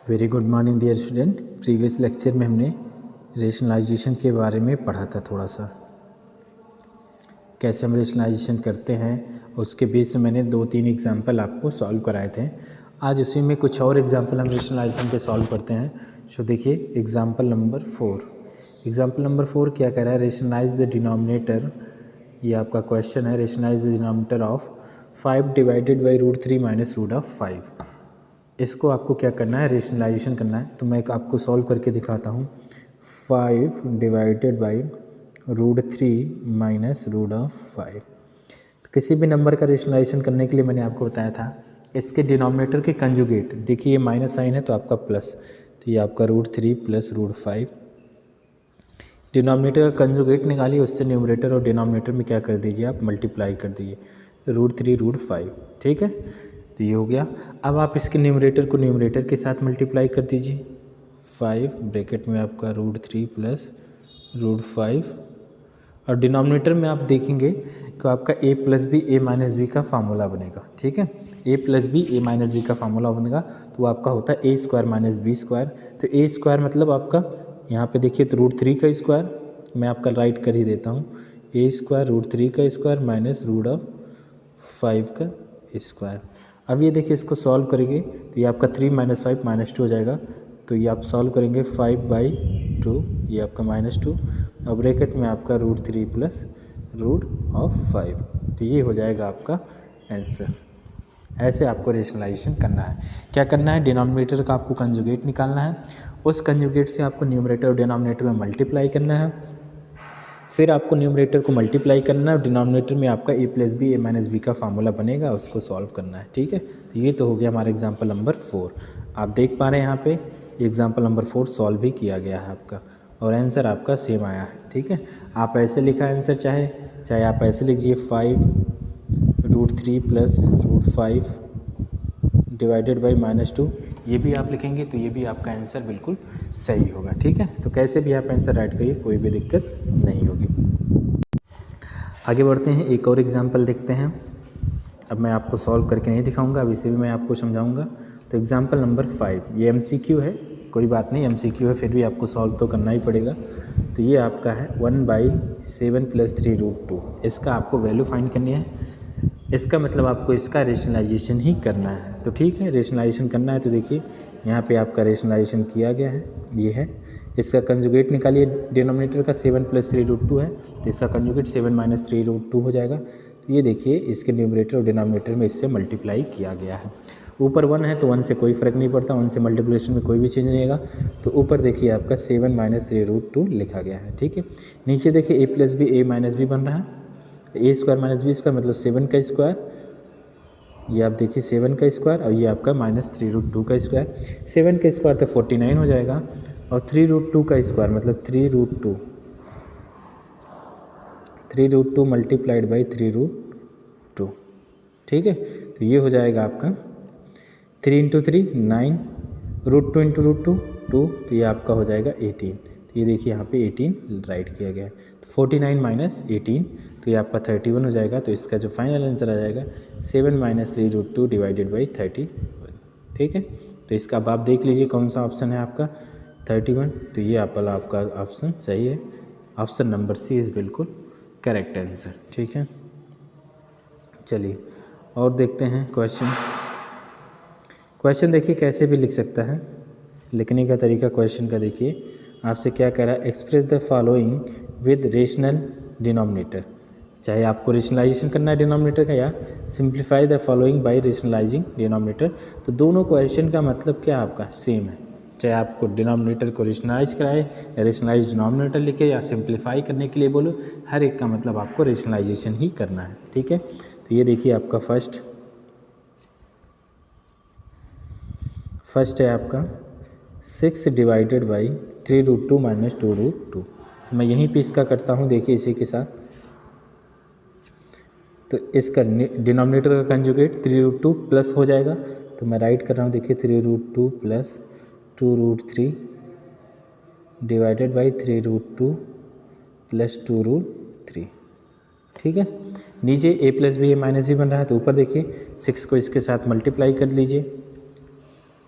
Very good morning dear student. Previous lecture में हमने rationalisation के बारे में पढ़ा था, थोड़ा सा कैसे हम रेशनलाइजेशन करते हैं। उसके बेस में मैंने 2-3 एग्जाम्पल आपको सॉल्व कराए थे। आज उसी में कुछ और एग्जाम्पल हम रेशनलाइजेशन के सॉल्व करते हैं। सो देखिए एग्जाम्पल नंबर 4। एग्जाम्पल नंबर 4 क्या कह रहा है, रेशनलाइज द डिनोमिनेटर। ये आपका क्वेश्चन है, rationalize the denominator of 5 divided by √3 minus √5। इसको आपको क्या करना है, रेशनलाइजेशन करना है। तो मैं आपको सॉल्व करके दिखाता हूँ। 5 डिवाइडेड बाई √3 माइनस √5। तो किसी भी नंबर का रेशनलाइजेशन करने के लिए मैंने आपको बताया था इसके डिनोमिनेटर के कंजुगेट। देखिए ये माइनस साइन है तो आपका प्लस, तो ये आपका √3 प्लस √5। डिनोमिनेटर का कंजुगेट निकालिए, उससे न्यूमरेटर और डिनोमिनेटर में क्या कर दीजिए, आप मल्टीप्लाई कर दीजिए √3 √5। ठीक है, तो ये हो गया। अब आप इसके न्यूमरेटर को न्यूमरेटर के साथ मल्टीप्लाई कर दीजिए। 5 ब्रैकेट में आपका √3 प्लस √5, और डिनोमिनेटर में आप देखेंगे तो आपका a plus B A minus B का फार्मूला बनेगा। ठीक है, a plus B A minus B का फार्मूला बनेगा, तो आपका होता है a² माइनस बी स्क्वायर। तो a² मतलब आपका यहाँ पे देखिए तो √3 का स्क्वायर, मैं आपका राइट कर ही देता हूँ, a² √3 का स्क्वायर माइनस √5 का स्क्वायर। अब ये देखिए इसको सॉल्व करेंगे तो ये आपका 3 - 5 -2 हो जाएगा। तो ये आप सॉल्व करेंगे 5/2, ये आपका -2, और ब्रैकेट में आपका √3 प्लस √5। तो ये हो जाएगा आपका आंसर। ऐसे आपको रेशनलाइजेशन करना है। क्या करना है, डिनोमिनेटर का आपको कंजुगेट निकालना है, उस कंजुगेट से आपको न्यूमरेटर और डिनोमिनेटर में मल्टीप्लाई करना है, फिर आपको न्यूमरेटर को मल्टीप्लाई करना है और डिनोमिनेटर में आपका a plus B A minus B का फार्मूला बनेगा, उसको सॉल्व करना है। ठीक है, तो ये तो हो गया हमारा एग्जाम्पल नंबर 4। आप देख पा रहे हैं यहाँ पे एग्जाम्पल नंबर 4 सॉल्व भी किया गया है आपका, और आंसर आपका सेम आया है। ठीक है, आप ऐसे लिखा आंसर, चाहे आप ऐसे लिखिए 5√3 प्लस √5 डिवाइडेड बाई -2, ये भी आप लिखेंगे तो ये भी आपका आंसर बिल्कुल सही होगा। ठीक है, तो कैसे भी आप आंसर राइट करिए, कोई भी दिक्कत नहीं होगी। आगे बढ़ते हैं, एक और एग्जांपल देखते हैं। अब मैं आपको सॉल्व करके नहीं दिखाऊंगा, अब इसे भी मैं आपको समझाऊंगा। तो एग्जांपल नंबर 5, ये MCQ है, कोई बात नहीं, MCQ है फिर भी आपको सॉल्व तो करना ही पड़ेगा। तो ये आपका है 1/7 + 3√2। इसका आपको वैल्यू फाइंड करनी है, इसका मतलब आपको इसका रेशनलाइजेशन ही करना है। तो ठीक है, रेशनलाइजेशन करना है तो देखिए यहाँ पे आपका रेशनलाइजेशन किया गया है, ये है। इसका कंजुगेट निकालिए, डिनोमिनेटर का 7 + 3√2 है, तो इसका कंजुगेट 7 - 3√2 हो जाएगा। तो ये देखिए इसके न्यूमरेटर और डिनोमिनेटर में इससे मल्टीप्लाई किया गया है। ऊपर 1 है तो 1 से कोई फ़र्क नहीं पड़ता, 1 से मल्टीप्लिकेशन में कोई भी चेंज नहीं आएगा। तो ऊपर देखिए आपका 7 - 3√2 लिखा गया है। ठीक है, नीचे देखिए a plus B A minus B बन रहा है, a² माइनस बी स्क्वायर मतलब 7 का स्क्वायर, ये आप देखिए 7 का स्क्वायर, और ये आपका -3√2 का स्क्वायर। 7 का स्क्वायर तो 49 हो जाएगा, और 3√2 का स्क्वायर मतलब 3√2 मल्टीप्लाइड बाई 3√2। ठीक है, तो ये हो जाएगा आपका 3 × 3 9, √2 × √2 2, तो ये आपका हो जाएगा 18। तो ये देखिए यहाँ पे 18 राइट किया गया है। तो 49 - 18, तो ये आपका 31 हो जाएगा। तो इसका जो फाइनल आंसर आ जाएगा 7 - 3√2 डिवाइडेड बाई 31। ठीक है, तो इसका अब आप देख लीजिए कौन सा ऑप्शन है आपका 31। तो ये आपका ऑप्शन सही है, ऑप्शन नंबर सी इज़ बिल्कुल करेक्ट आंसर। ठीक है, चलिए और देखते हैं क्वेश्चन देखिए कैसे भी लिख सकता है, लिखने का तरीका क्वेश्चन का देखिए आपसे क्या कह रहा है, express the following with rational denominator. चाहे आपको रेशनलाइजेशन करना है डिनोमिनेटर का, या simplify the following bye rationalising denominator. तो दोनों क्वेश्चन का मतलब क्या आपका सेम है, चाहे आपको डिनोमिनेटर को रेशनलाइज कराए या रेशनलाइज डिनोमिनेटर लिखे या सिंप्लीफाई करने के लिए बोलो, हर एक का मतलब आपको रेशनलाइजेशन ही करना है। ठीक है, तो ये देखिए आपका फर्स्ट है आपका 6 डिवाइडेड बाई 3√2 माइनस 2√2। तो मैं यहीं पे इसका करता हूँ, देखिए इसी के साथ। तो इसका डिनोमिनेटर का कंजुगेट 3√2 प्लस हो जाएगा, तो मैं राइट कर रहा हूँ, देखिए 3√2 प्लस 2√3 डिवाइडेड बाई 3√2 प्लस 2√3। ठीक है, नीचे a plus B A minus B बन रहा है, तो ऊपर देखिए 6 को इसके साथ मल्टीप्लाई कर लीजिए।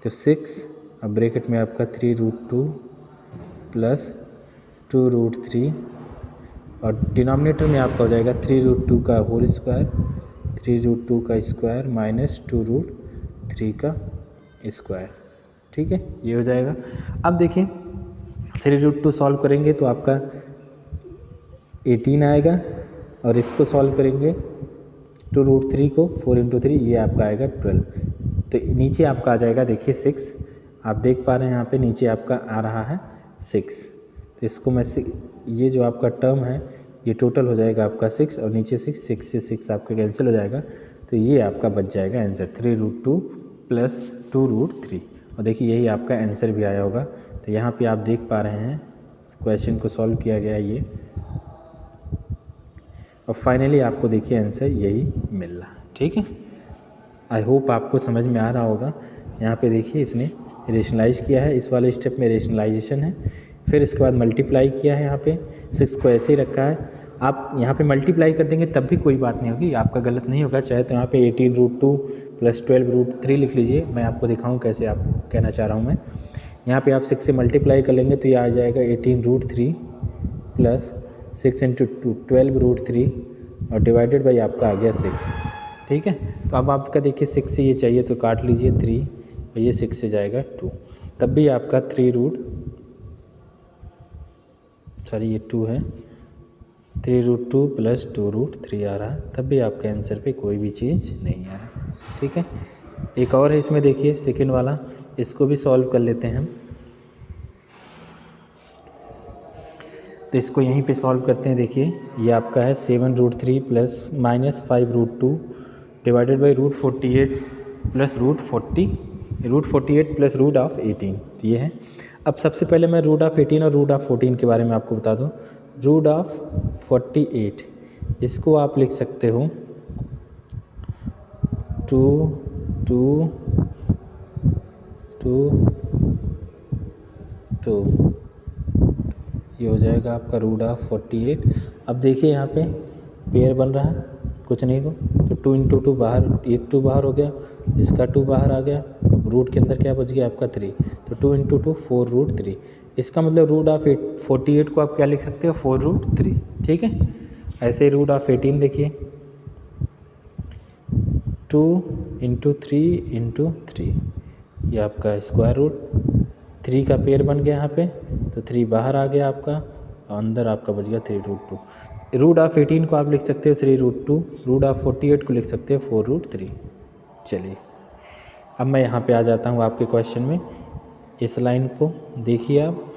तो 6 अब ब्रैकेट में आपका 3√2 प्लस 2√3 और डिनोमिनेटर में आपका हो जाएगा 3√2 का होल स्क्वायर, 3√2 का स्क्वायर माइनस 2√3 का स्क्वायर। ठीक है, ये हो जाएगा। अब देखिए 3√2 सॉल्व करेंगे तो आपका 18 आएगा और इसको सॉल्व करेंगे 2√3 को 4 × 3 ये आपका आएगा 12। तो नीचे आपका आ जाएगा देखिए 6, आप देख पा रहे हैं यहाँ पे नीचे आपका आ रहा है 6। तो इसको मैं ये जो आपका टर्म है ये टोटल हो जाएगा आपका 6 और नीचे 6 से 6 आपका कैंसिल हो जाएगा। तो ये आपका बच जाएगा आंसर 3√2 प्लस 2√3। और देखिए यही आपका आंसर भी आया होगा। तो यहाँ पे आप देख पा रहे हैं क्वेश्चन को सॉल्व किया गया ये, और फाइनली आपको देखिए आंसर यही मिल रहा। ठीक है, आई होप आपको समझ में आ रहा होगा। यहाँ पे देखिए इसने रेशनलाइज किया है, इस वाले स्टेप में रेशनलाइजेशन है, फिर इसके बाद मल्टीप्लाई किया है। यहाँ पे 6 को ऐसे ही रखा है। आप यहाँ पे मल्टीप्लाई कर देंगे तब भी कोई बात नहीं होगी, आपका गलत नहीं होगा। चाहे तो यहाँ पे 18√2 प्लस 12√3 लिख लीजिए, मैं आपको दिखाऊँ कैसे आप कहना चाह रहा हूँ मैं। यहाँ पे आप 6 से मल्टीप्लाई कर लेंगे तो ये आ जाएगा 18√3 प्लस 6 × 2 12√3 और डिवाइडेड बाई आपका आ गया 6। ठीक है, तो अब आपका देखिए 6 से ये चाहिए तो काट लीजिए 3 और ये 6 से जाएगा 2, तब भी आपका 2 है 3√2 प्लस 2√3 आ रहा है, तब भी आपके आंसर पे कोई भी चीज़ नहीं आ रहा। ठीक है, एक और है इसमें देखिए सेकेंड वाला, इसको भी सॉल्व कर लेते हैं हम। तो इसको यहीं पे सॉल्व करते हैं। देखिए ये आपका है 7√3 plus minus 5√2 divided by √48 plus √48 plus √18। तो ये है। अब सबसे पहले मैं √18 और √14 के बारे में आपको बता दूं। √48 इसको आप लिख सकते हो 2 ये हो जाएगा आपका √48। अब देखिए यहाँ पे पेयर बन रहा है, कुछ नहीं तो 2 × 2 बाहर, एक 2 बाहर हो गया, इसका 2 बाहर आ गया। अब रूट के अंदर क्या बच गया आपका 3, तो 2 × 2 4√3। इसका मतलब √48 को आप क्या लिख सकते हो 4√3। ठीक है, ऐसे ही √18 देखिए 2 × 3 × 3 ये आपका स्क्वायर रूट, 3 का पेयर बन गया यहाँ पे, तो 3 बाहर आ गया आपका और अंदर आपका बच गया 3√2। √18 को आप लिख सकते हो 3√2, √48 को लिख सकते हो 4√3। चलिए अब मैं यहाँ पे आ जाता हूँ आपके क्वेश्चन में। इस लाइन को देखिए आप,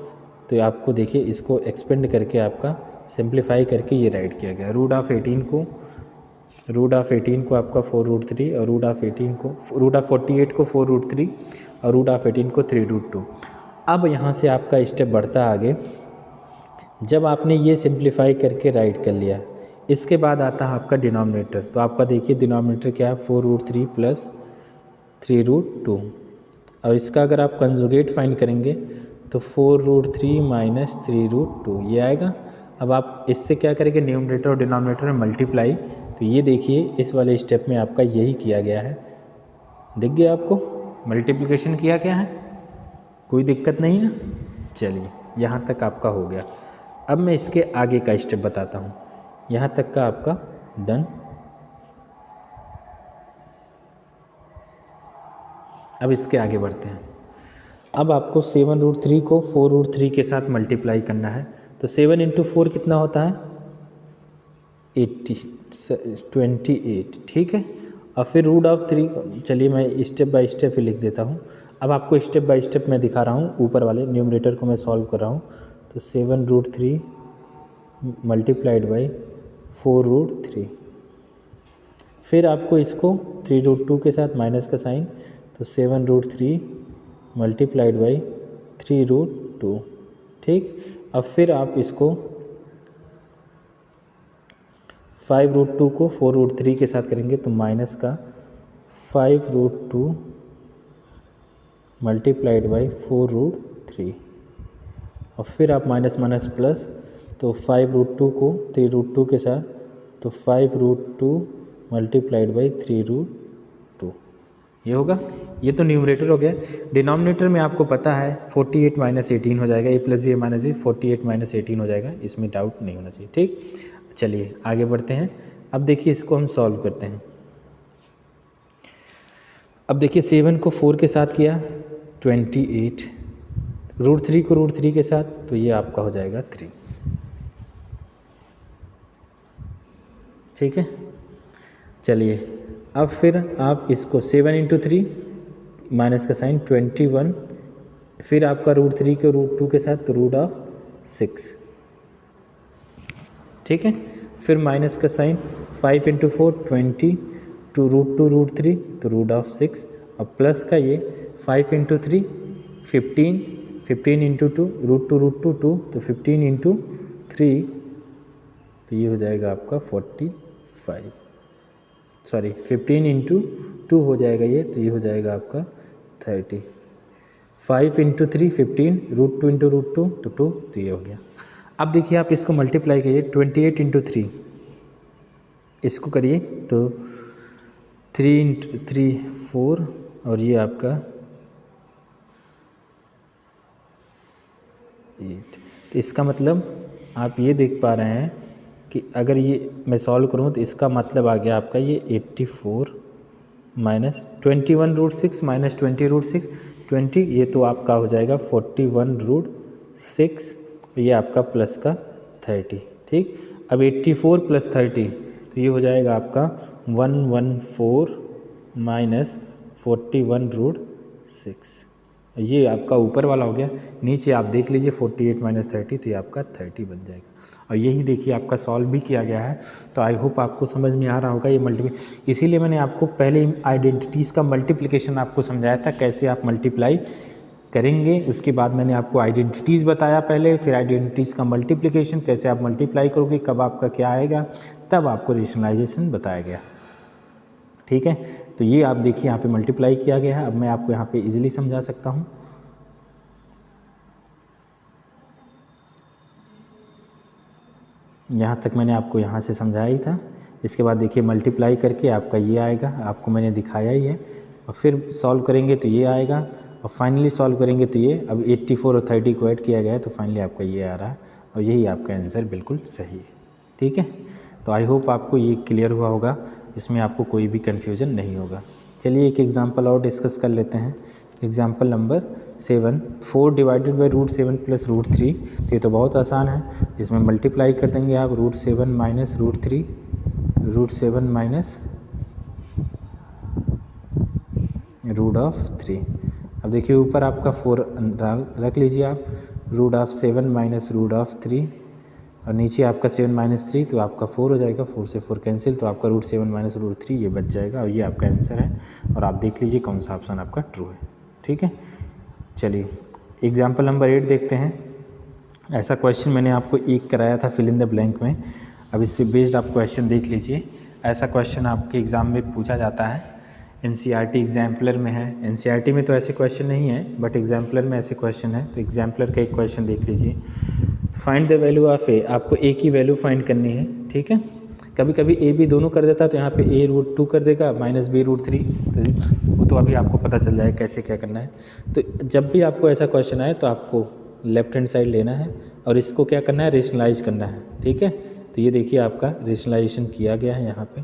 तो आपको देखिए इसको एक्सपेंड करके आपका सिंप्लीफाई करके ये राइट किया गया। √18 को आपका 4√3 और √48 को 4√3 और √18 को 3√2। अब यहाँ से आपका स्टेप बढ़ता आगे। जब आपने ये सिंप्लीफाई करके राइट कर लिया, इसके बाद आता है आपका डिनोमिनेटर। तो आपका देखिए डिनोमिनेटर क्या है 4√3 प्लस 3√2। और इसका अगर आप कंजुगेट फाइंड करेंगे तो 4√3 माइनस 3√2 ये आएगा। अब आप इससे क्या करेंगे न्यूमरेटर और डिनोमिनेटर में मल्टीप्लाई। तो ये देखिए इस वाले स्टेप में आपका यही किया गया है, दिख गया आपको, मल्टीप्लिकेशन किया गया है, कोई दिक्कत नहीं है। चलिए यहाँ तक आपका हो गया। अब मैं इसके आगे का स्टेप बताता हूँ। यहाँ तक का आपका डन। अब इसके आगे बढ़ते हैं। अब आपको 7√3 को 4√3 के साथ मल्टीप्लाई करना है। तो 7 × 4 कितना होता है 28। ठीक है, और फिर √3, चलिए मैं स्टेप बाय स्टेप ही लिख देता हूँ। अब आपको स्टेप बाय स्टेप मैं दिखा रहा हूँ, ऊपर वाले न्यूमरेटर को मैं सॉल्व कर रहा हूँ। तो 7√3 मल्टीप्लाइड बाई 4√3, फिर आपको इसको 3√2 के साथ माइनस का साइन, तो 7√3 मल्टीप्लाइड बाई 3√2। ठीक, अब फिर आप इसको 5√2 को 4√3 के साथ करेंगे तो माइनस का 5√2 मल्टीप्लाइड बाई 4√3, और फिर आप माइनस माइनस प्लस, तो 5√2 को 3√2 के साथ, तो 5√2 मल्टीप्लाइड बाई 3√2 ये होगा। ये तो न्यूमरेटर हो गया। डिनोमिनेटर में आपको पता है 48 माइनस 18 हो जाएगा, A plus B minus B 48 minus 18 हो जाएगा, इसमें डाउट नहीं होना चाहिए। ठीक, चलिए आगे बढ़ते हैं। अब देखिए इसको हम सॉल्व करते हैं। अब देखिए 7 को 4 के साथ किया 28, √3 को √3 के साथ, तो ये आपका हो जाएगा 3। ठीक है, चलिए अब फिर आप इसको 7 × 3 माइनस का साइन 21, फिर आपका √3 को √2 के साथ, तो √6। ठीक है, फिर माइनस का साइन 5 × 4 20, टू √2 √3 तो √6, और प्लस का ये 5 × 3 15, 15 × 2 √2 2, तो 15 × 3, तो ये हो जाएगा आपका 45, सॉरी 15 × 2 हो जाएगा ये, तो ये हो जाएगा आपका 30, 5 × 3 15, √2 × √2 तो 2, तो ये हो गया। अब देखिए आप इसको मल्टीप्लाई करिए 28 × 3, इसको करिए तो 3 × 3 4, और ये आपका 8। तो इसका मतलब आप ये देख पा रहे हैं कि अगर ये मैं सॉल्व करूँ तो इसका मतलब आ गया आपका ये 84 माइनस 21 √6 माइनस 20 √6, 20 ये तो आपका हो जाएगा 41 √6, ये आपका प्लस का 30। ठीक, अब 84 प्लस 30, तो ये हो जाएगा आपका 114 माइनस 41 √6, ये आपका ऊपर वाला हो गया। नीचे आप देख लीजिए 48 माइनस 30, तो ये आपका 30 बन जाएगा। और यही देखिए आपका सॉल्व भी किया गया है। तो आई होप आपको समझ में आ रहा होगा ये मल्टीप्लाई, इसीलिए मैंने आपको पहले आइडेंटिटीज़ का मल्टीप्लिकेशन आपको समझाया था कैसे आप मल्टीप्लाई करेंगे। उसके बाद मैंने आपको आइडेंटिटीज़ बताया पहले, फिर आइडेंटिटीज़ का मल्टीप्लिकेशन कैसे आप मल्टीप्लाई करोगे, कब आपका क्या आएगा, तब आपको रेशनलाइजेशन बताया गया। ठीक है, तो ये आप देखिए यहाँ पे मल्टीप्लाई किया गया है। अब मैं आपको यहाँ पे इजीली समझा सकता हूँ। यहाँ तक मैंने आपको यहाँ से समझाया ही था। इसके बाद देखिए मल्टीप्लाई करके आपका ये आएगा, आपको मैंने दिखाया ही है, और फिर सॉल्व करेंगे तो ये आएगा, और फाइनली सॉल्व करेंगे तो ये, अब 84 और 30 को ऐड किया गया है, तो फाइनली आपका ये आ रहा है, और यही आपका आंसर बिल्कुल सही है। ठीक है, तो आई होप आपको ये क्लियर हुआ होगा, इसमें आपको कोई भी कन्फ्यूज़न नहीं होगा। चलिए एक एग्जांपल और डिस्कस कर लेते हैं। Example number 7, 4 divided by √7 plus √3, तो ये तो बहुत आसान है। इसमें मल्टीप्लाई कर देंगे आप √7 माइनस √3, √7 माइनस √3। अब देखिए ऊपर आपका 4 रख लीजिए आप, √7 माइनस √3, और नीचे आपका 7 माइनस 3, तो आपका 4 हो जाएगा, 4 से 4 कैंसिल, तो आपका √7 माइनस √3 ये बच जाएगा, और ये आपका आंसर है। और आप देख लीजिए कौन सा ऑप्शन आपका ट्रू है। ठीक है, चलिए एग्जाम्पल नंबर 8 देखते हैं। ऐसा क्वेश्चन मैंने आपको एक कराया था फिल इन द ब्लैंक में। अब इससे बेस्ड आप क्वेश्चन देख लीजिए। ऐसा क्वेश्चन आपके एग्ज़ाम में पूछा जाता है, NCERT एग्जाम्पलर में है। NCERT में तो ऐसे क्वेश्चन नहीं है, बट एग्जाम्पलर में ऐसे क्वेश्चन है। तो एग्जाम्पलर का एक क्वेश्चन देख लीजिए। फाइंड द वैल्यू ऑफ ए, आपको ए की वैल्यू फाइंड करनी है। ठीक है, कभी कभी ए भी दोनों कर देता है, तो यहाँ पे a √2 कर देगा माइनस b √3, वो तो अभी आपको पता चल जाएगा कैसे क्या करना है। तो जब भी आपको ऐसा क्वेश्चन आए तो आपको लेफ्ट हैंड साइड लेना है, और इसको क्या करना है, रेशनलाइज करना है। ठीक है, तो ये देखिए आपका रेशनलाइजेशन किया गया है यहाँ पे,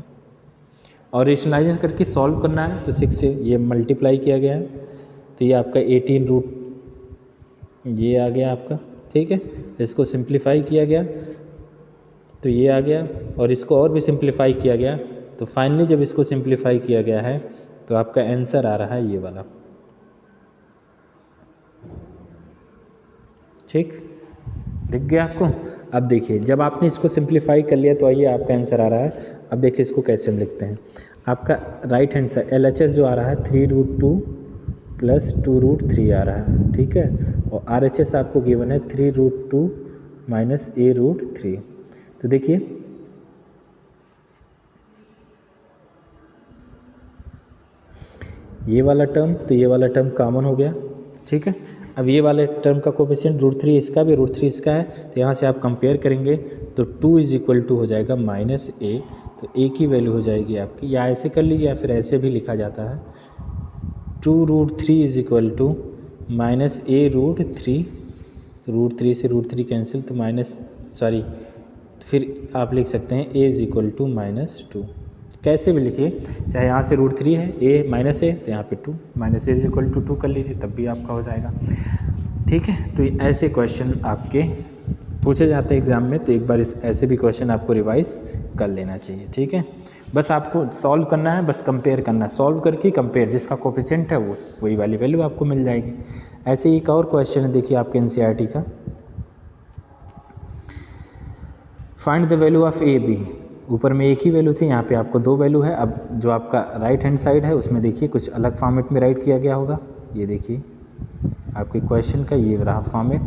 और रेशनलाइजेशन करके सॉल्व करना है। तो 6 से ये मल्टीप्लाई किया गया है, तो ये आपका 18 ये आ गया आपका। ठीक है, इसको सिंप्लीफाई किया गया तो ये आ गया, और इसको और भी सिंप्लीफाई किया गया, तो फाइनली जब इसको सिंप्लीफाई किया गया है तो आपका आंसर आ रहा है ये वाला। ठीक, दिख गया आपको। अब देखिए जब आपने इसको सिंप्लीफाई कर लिया तो आइए आपका आंसर आ रहा है। अब देखिए इसको कैसे हम लिखते हैं। आपका राइट हैंड साइड LHS जो आ रहा है 3√2 प्लस 2√3 आ रहा है। ठीक है, और RHS आपको गिवन है 3√2 माइनस a √3। तो देखिए ये वाला टर्म तो ये वाला टर्म कॉमन हो गया। ठीक है, अब ये वाले टर्म का कोफिशिएंट √3 इसका भी √3 इसका है, तो यहाँ से आप कंपेयर करेंगे तो 2 = हो जाएगा -a, तो a की वैल्यू हो जाएगी आपकी, या ऐसे कर लीजिए या फिर ऐसे भी लिखा जाता है 2√3 is equal to minus a√3, तो √3 से √3 कैंसिल, तो फिर आप लिख सकते हैं a इज इक्वल टू -2। कैसे भी लिखिए, चाहे यहाँ से √3 है, a माइनस है तो यहाँ पे 2, minus a is equal to 2 कर लीजिए, तब भी आपका हो जाएगा। ठीक है, तो ऐसे क्वेश्चन आपके पूछे जाते हैं एग्ज़ाम में, तो एक बार ऐसे भी क्वेश्चन आपको रिवाइज कर लेना चाहिए। ठीक है, बस आपको सॉल्व करना है, बस कंपेयर करना है, सॉल्व करके कंपेयर, जिसका कोफिशिएंट है वही वाली वैल्यू आपको मिल जाएगी। ऐसे ही एक और क्वेश्चन है, देखिए आपके एनसीईआरटी का, find the value of A B. ऊपर में एक ही वैल्यू थी, यहाँ पे आपको 2 वैल्यू है। अब जो आपका राइट हैंड साइड है उसमें देखिए कुछ अलग फॉर्मेट में राइट किया गया होगा। ये देखिए आपके क्वेश्चन का ये रहा फॉर्मेट,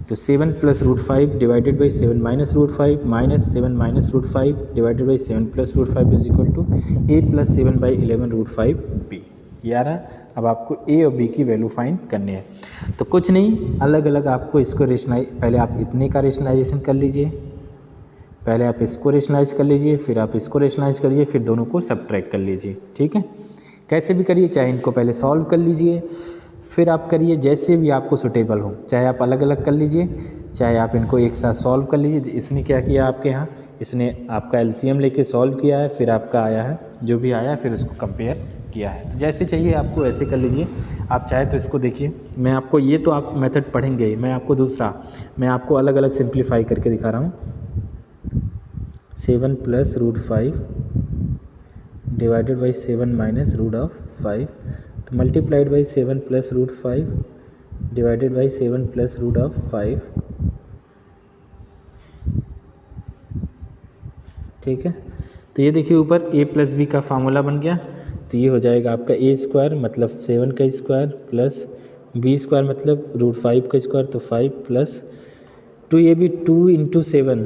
तो 7 + √5 divided by 7 - √5 minus 7 - √5 divided by 7 + √5 is equal to a + 7/11 √5 b। ये आ रहा। अब आपको a और b की वैल्यू फाइंड करनी है। तो कुछ नहीं, अलग अलग आपको इसको पहले आप इतने का रेशनलाइजेशन कर लीजिए, पहले आप इसको रेशनलाइज कर लीजिए, फिर आप इसको रेशनलाइज करिए, फिर दोनों को सब्ट्रैक्ट कर लीजिए। ठीक है, कैसे भी करिए, चाहे इनको पहले सॉल्व कर लीजिए, फिर आप करिए, जैसे भी आपको सुटेबल हो, चाहे आप अलग अलग कर लीजिए, चाहे आप इनको एक साथ सॉल्व कर लीजिए। इसने क्या किया आपके यहाँ, इसने आपका एलसीएम लेके सॉल्व किया है, फिर आपका आया है जो भी आया है, फिर उसको कंपेयर किया है। तो जैसे चाहिए आपको वैसे कर लीजिए। आप चाहे तो इसको देखिए, मैं आपको ये तो आप मेथड पढ़ेंगे ही, मैं आपको मैं आपको अलग अलग सिंप्लीफाई करके दिखा रहा हूँ। 7 + √5 डिवाइडेड बाई 7 - √5, तो मल्टीप्लाइड बाई 7 + √5 डिवाइडेड बाई 7 + √5। ठीक है, तो ये देखिए ऊपर a + b का फार्मूला बन गया, तो ये हो जाएगा आपका a² मतलब 7 का स्क्वायर प्लस b² मतलब √5 का स्क्वायर, तो 5 प्लस 2ab 2 × 7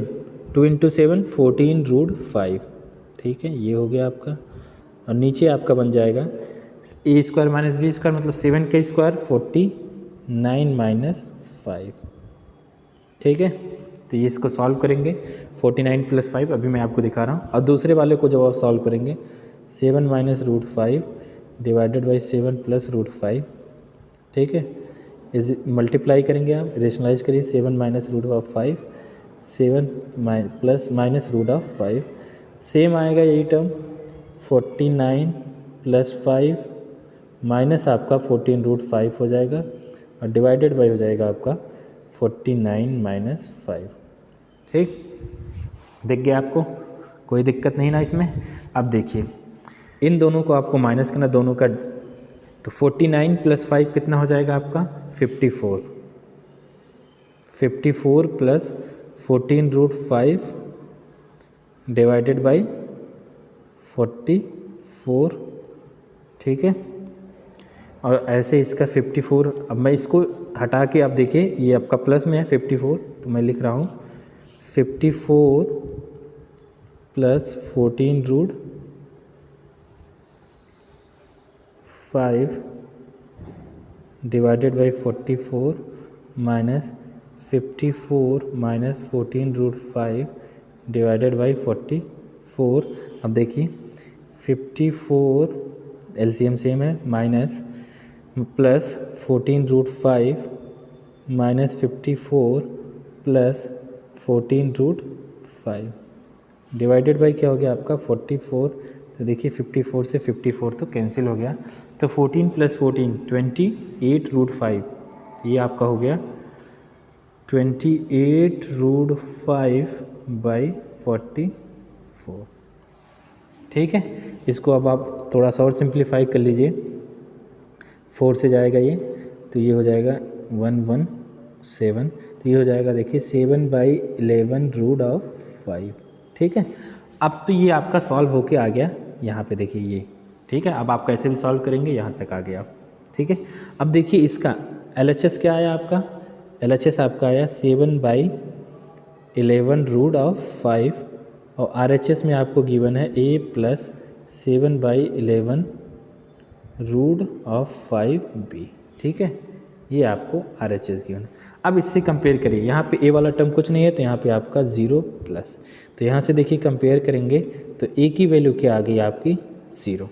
2 × 7 14 √5। ठीक है, ये हो गया आपका। और नीचे आपका बन जाएगा a² - b² मतलब 7 का स्क्वायर 49 - 5। ठीक है, तो ये इसको सॉल्व करेंगे, 49 + 5 अभी मैं आपको दिखा रहा हूँ। और दूसरे वाले को जब आप सॉल्व करेंगे, 7 - √5 डिवाइडेड बाई 7 + √5। ठीक है, इस मल्टीप्लाई करेंगे, आप रेशनलाइज करिए, 7 - √5 7 प्लस माइनस √5, सेम आएगा यही टर्म, 49 + 5 माइनस आपका 14 √5 हो जाएगा, और डिवाइडेड बाई हो जाएगा आपका 49 - 5। ठीक, दिख गया आपको, कोई दिक्कत नहीं ना इसमें। अब देखिए इन दोनों को आपको माइनस करना, दोनों का, तो 49 + 5 कितना हो जाएगा आपका 54 + 14 √5 डिवाइडेड बाई 44। ठीक है, और ऐसे इसका 54, अब मैं इसको हटा के, आप देखिए ये आपका प्लस में है 54, तो मैं लिख रहा हूँ 54 + 14 √5 divided by 44 minus 54 - 14 √5 divided by 44। अब देखिए 54 एलसीएम सेम है, minus plus 14 √5 minus 54 plus 14 √5 divided by क्या हो गया आपका 44। तो देखिए 54 से 54 तो कैंसिल हो गया, तो 14 + 14 28 √5, ये आपका हो गया 28 √5/44। ठीक है, इसको अब आप थोड़ा सा और सिंप्लीफाई कर लीजिए, 4 से जाएगा ये, तो ये हो जाएगा 117, तो ये हो जाएगा देखिए 7/11 √5। ठीक है, अब तो ये आपका सॉल्व होके आ गया यहाँ पे, देखिए ये। ठीक है, अब आप कैसे भी सॉल्व करेंगे, यहाँ तक आ गया आप। ठीक है, अब देखिए इसका LHS क्या आया आपका, LHS आपका आया 7/11 √5, और RHS में आपको गिवन है a + 7/11 √5b। ठीक है, ये आपको RHS गिवन है। अब इससे कंपेयर करिए, यहाँ पे a वाला टर्म कुछ नहीं है, तो यहाँ पे आपका 0 प्लस, तो यहाँ से देखिए कंपेयर करेंगे, तो a की वैल्यू क्या आ गई आपकी 0।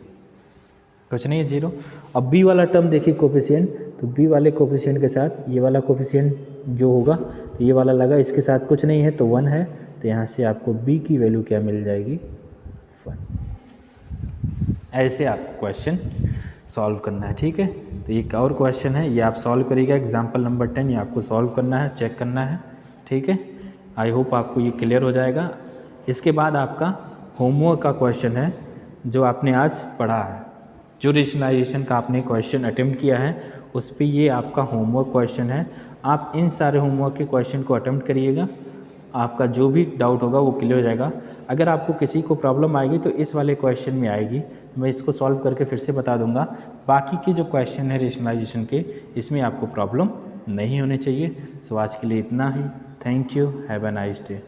कुछ नहीं है, 0। अब b वाला टर्म देखिए कोफिशिएंट, तो b वाले कोफिशिएंट के साथ ये वाला कोफिशिएंट जो होगा तो ये वाला लगा, इसके साथ कुछ नहीं है तो 1 है, तो यहाँ से आपको b की वैल्यू क्या मिल जाएगी, 1। ऐसे आपको क्वेश्चन सॉल्व करना है, ठीक है। तो एक और क्वेश्चन है, ये आप सॉल्व करिएगा, एग्जाम्पल नंबर 10, ये आपको सॉल्व करना है, चेक करना है, ठीक है। आई होप आपको ये क्लियर हो जाएगा। इसके बाद आपका होमवर्क का क्वेश्चन है जो आपने आज पढ़ा है, जो रेशनलाइजेशन का आपने क्वेश्चन अटेम्प्ट किया है उस पर ये आपका होमवर्क क्वेश्चन है। आप इन सारे होमवर्क के क्वेश्चन को अटेम्प्ट करिएगा, आपका जो भी डाउट होगा वो क्लियर हो जाएगा। अगर आपको किसी को प्रॉब्लम आएगी तो इस वाले क्वेश्चन में आएगी, तो मैं इसको सॉल्व करके फिर से बता दूंगा। बाकी के जो क्वेश्चन है रेशनलाइजेशन के, इसमें आपको प्रॉब्लम नहीं होने चाहिए। सो आज के लिए इतना ही। Thank you, have a nice day.